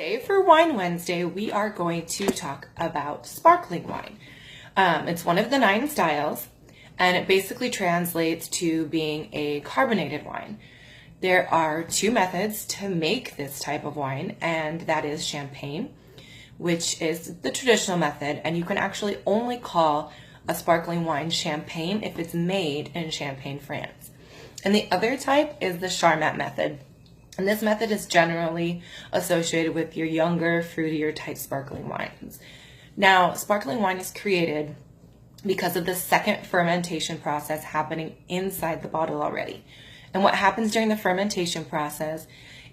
Today for Wine Wednesday, we are going to talk about sparkling wine. It's one of the 9 styles, and it basically translates to being a carbonated wine. There are 2 methods to make this type of wine, and that is champagne, which is the traditional method, and you can actually only call a sparkling wine champagne if it's made in Champagne, France. And the other type is the Charmat method. And this method is generally associated with your younger, fruitier type sparkling wines. Now, sparkling wine is created because of the second fermentation process happening inside the bottle already. And what happens during the fermentation process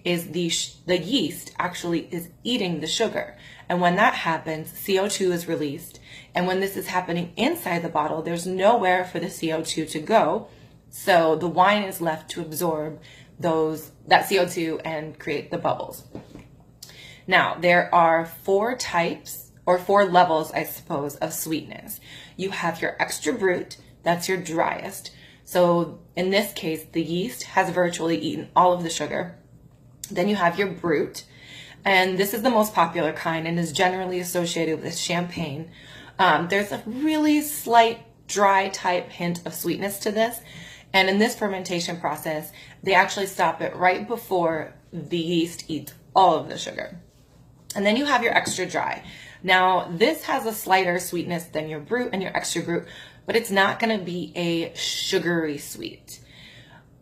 is the yeast actually is eating the sugar. And when that happens, CO2 is released. And when this is happening inside the bottle, there's nowhere for the CO2 to go. So the wine is left to absorb that CO2 and create the bubbles. Now, there are 4 types, or 4 levels, I suppose, of sweetness. You have your extra brut, that's your driest. So in this case, the yeast has virtually eaten all of the sugar. Then you have your brut, and this is the most popular kind and is generally associated with champagne. There's a really slight dry type hint of sweetness to this. And in this fermentation process, they actually stop it right before the yeast eats all of the sugar. And then you have your extra dry. Now, this has a slighter sweetness than your brut and your extra brut, but it's not going to be a sugary sweet.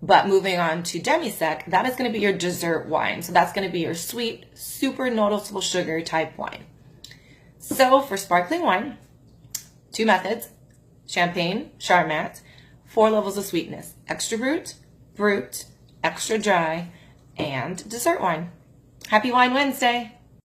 But moving on to demi-sec, that is going to be your dessert wine. So that's going to be your sweet, super noticeable sugar type wine. So for sparkling wine, 2 methods, champagne, Charmat, 4 levels of sweetness: extra brut, extra dry, and dessert wine. Happy Wine Wednesday!